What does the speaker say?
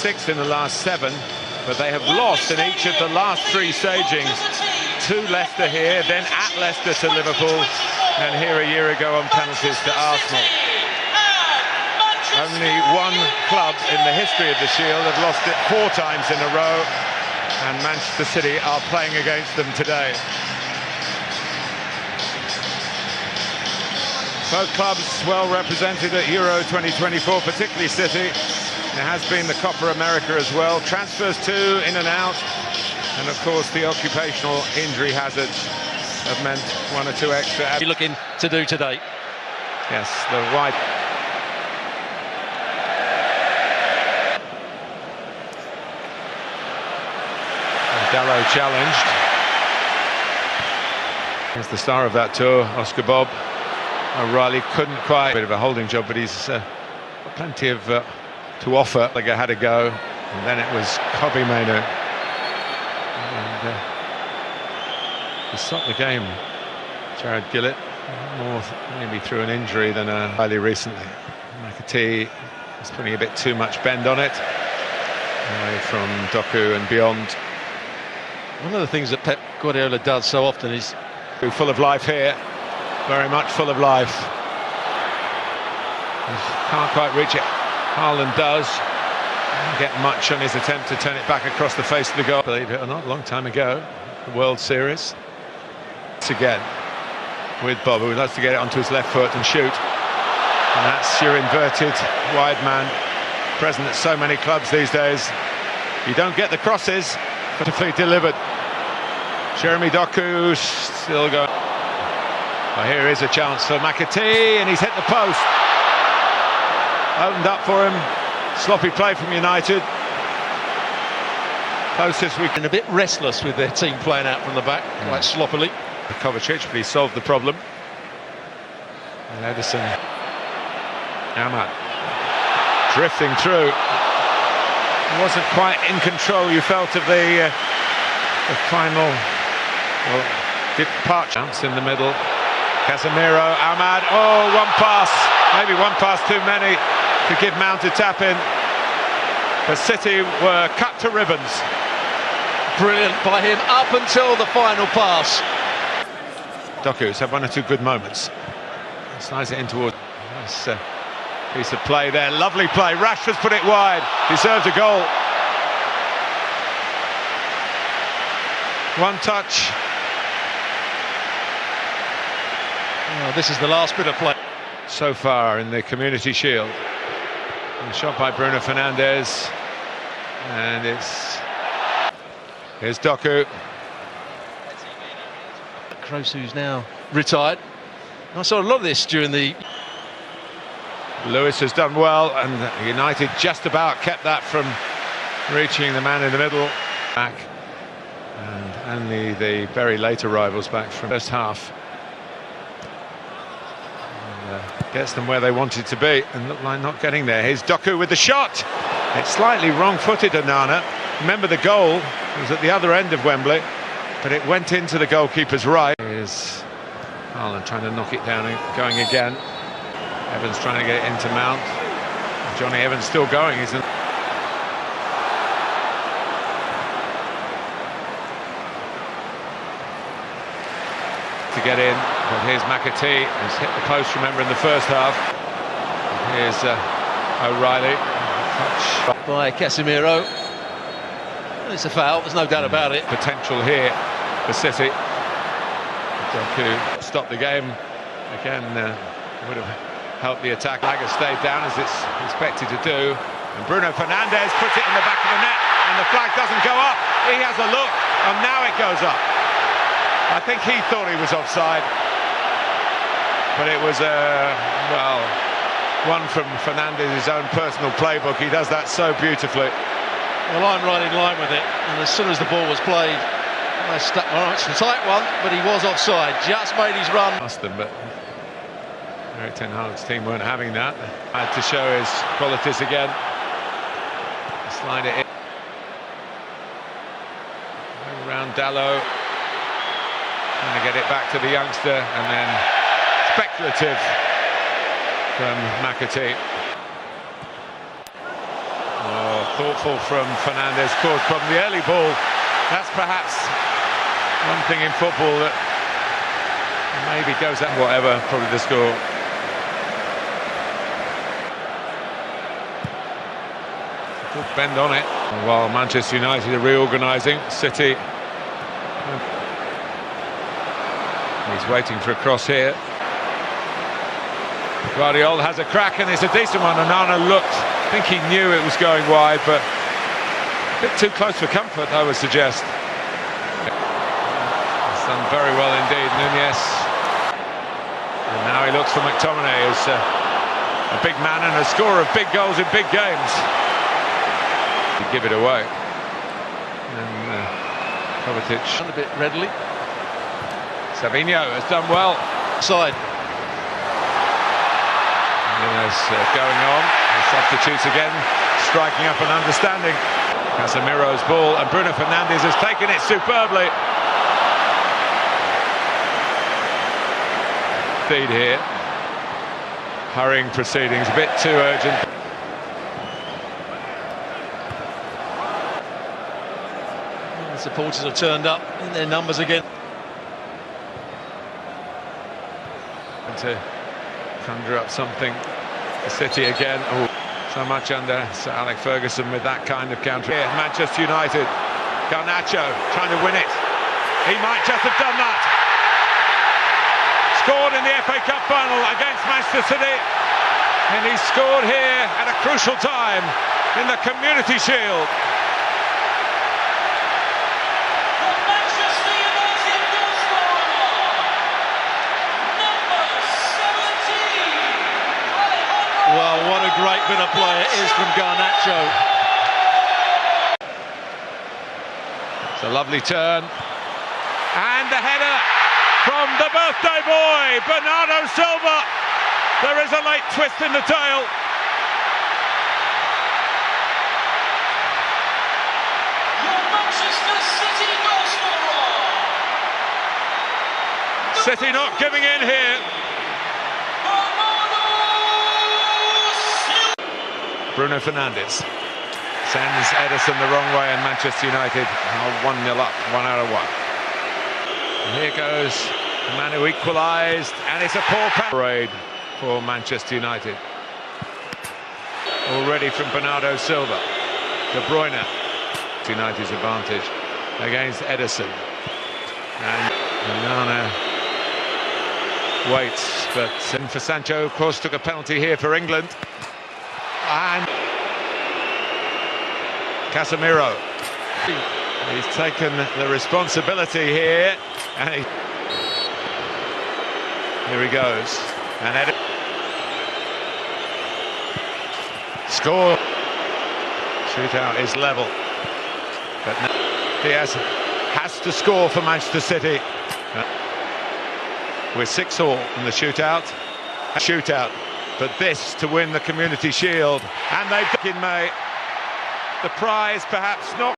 6 in the last 7, but they have lost in each of the last 3 stagings. To Leicester here, then at Leicester to Liverpool, and here a year ago on penalties to Arsenal. Only one club in the history of the Shield have lost it 4 times in a row, and Manchester City are playing against them today. Both clubs well represented at Euro 2024, particularly City. There has been the Copa America as well. Transfers too, in and out. And of course the occupational injury hazards have meant 1 or 2 extra. What are you looking to do today? Yes, the wide. Dalot challenged. He's the star of that tour, Oscar Bob. O'Reilly couldn't quite. Bit of a holding job, but he's got plenty of to offer. Gallagher had a go, and then it was Kobbie Mainoo. And he stopped the game. Jared Gillett, more maybe through an injury than highly recently. McAtee is putting a bit too much bend on it, away from Doku and beyond. One of the things that Pep Guardiola does so often is full of life here, very much full of life. Can't quite reach it. Haaland does. Didn't get much on his attempt to turn it back across the face of the goal. Believe it or not, a long time ago, the World Series. It's again with Bob, who loves to get it onto his left foot and shoot. And that's your inverted wide man, present at so many clubs these days. You don't get the crosses, beautifully delivered. Jeremy Doku still going. Well, here is a chance for McAtee, and he's hit the post. Opened up for him. Sloppy play from United. Closest we can. A bit restless with their team playing out from the back, quite sloppily. Kovacic, but he solved the problem. And Ederson. Ahmad drifting through. He wasn't quite in control, you felt, of the final. Well, did part chance in the middle. Casemiro, Ahmad. Oh, one pass. Maybe one pass too many to give Mount a tap in. The City were cut to ribbons. Brilliant by him up until the final pass. Doku's had 1 or 2 good moments. Slides it in towards. Nice piece of play there. Lovely play. Rashford's put it wide. Deserves a goal. One touch. Oh, this is the last bit of play so far in the Community Shield. And shot by Bruno Fernandes. And here's Doku. Kroos, who's now retired. I saw a lot of this during the... Lewis has done well, and United just about kept that from reaching the man in the middle. Back. And only the very late arrivals back from first half. And, gets them where they wanted to be, and look like not getting there. Here's Doku with the shot. It's slightly wrong-footed, Onana. Remember, the goal was at the other end of Wembley, but it went into the goalkeeper's right. Here's Haaland trying to knock it down and going again. Evans trying to get it into Mount. Johnny Evans still going, isn't he? To get in, but here's McAtee. He's hit the post, remember, in the first half. Here's O'Reilly. Touch by Casemiro. It's a foul, there's no doubt about it. Potential here for City. Doku stopped the game again. Would have helped the attack. Lager stayed down as it's expected to do, and Bruno Fernandes puts it in the back of the net, and the flag doesn't go up. He has a look, and now it goes up. I think he thought he was offside, but it was well, one from Fernandes' own personal playbook. He does that so beautifully. Well, I'm right in line with it, and as soon as the ball was played, it's a tight one, but he was offside. Just made his run. Asked them, but Erik ten Hag's team weren't having that. Had to show his qualities again. Slide it in. Around Dalot. Trying to get it back to the youngster, and then speculative from McAtee. Oh, Thoughtful from Fernandes, caused problem. The early ball, that's perhaps one thing in football that maybe goes at whatever, probably the score. Good bend on it. While Manchester United are reorganising, City. He's waiting for a cross here. Guardiola has a crack and it's a decent one. Onana looked, I think he knew it was going wide, but a bit too close for comfort, I would suggest. He's done very well indeed, Nunez. And now he looks for McTominay, who's a big man and a scorer of big goals in big games. To give it away. And Kovacic A bit readily. Savinho has done well. Side. Nunez going on. He substitutes again, striking up and understanding. Casemiro's ball, and Bruno Fernandes has taken it superbly. Feed here. Hurrying proceedings, a bit too urgent. The supporters have turned up in their numbers again. And to conjure up something for City again. Oh, so much under Sir Alex Ferguson with that kind of counter. Here, Manchester United. Garnacho trying to win it. He might just have done that. Scored in the FA Cup final against Manchester City. And he scored here at a crucial time in the Community Shield. Well, what a great bit of play it is from Garnacho. It's a lovely turn. And the header from the birthday boy, Bernardo Silva. There is a late twist in the tail. Your Manchester City goal scorer. City not giving in here. Bruno Fernandes sends Ederson the wrong way, and Manchester United are 1-0 up, 1 out of 1. And here goes the man who equalised, and it's a poor parade for Manchester United. Already from Bernardo Silva. De Bruyne. United's advantage against Ederson. And Onana waits, but for Sancho, of course, took a penalty here for England. And Casemiro, he's taken the responsibility here, and here he goes, and score. Shootout is level, but now Diaz has to score for Manchester City. We're 6-all in the shootout. But this to win the Community Shield, and they've in May. The prize perhaps not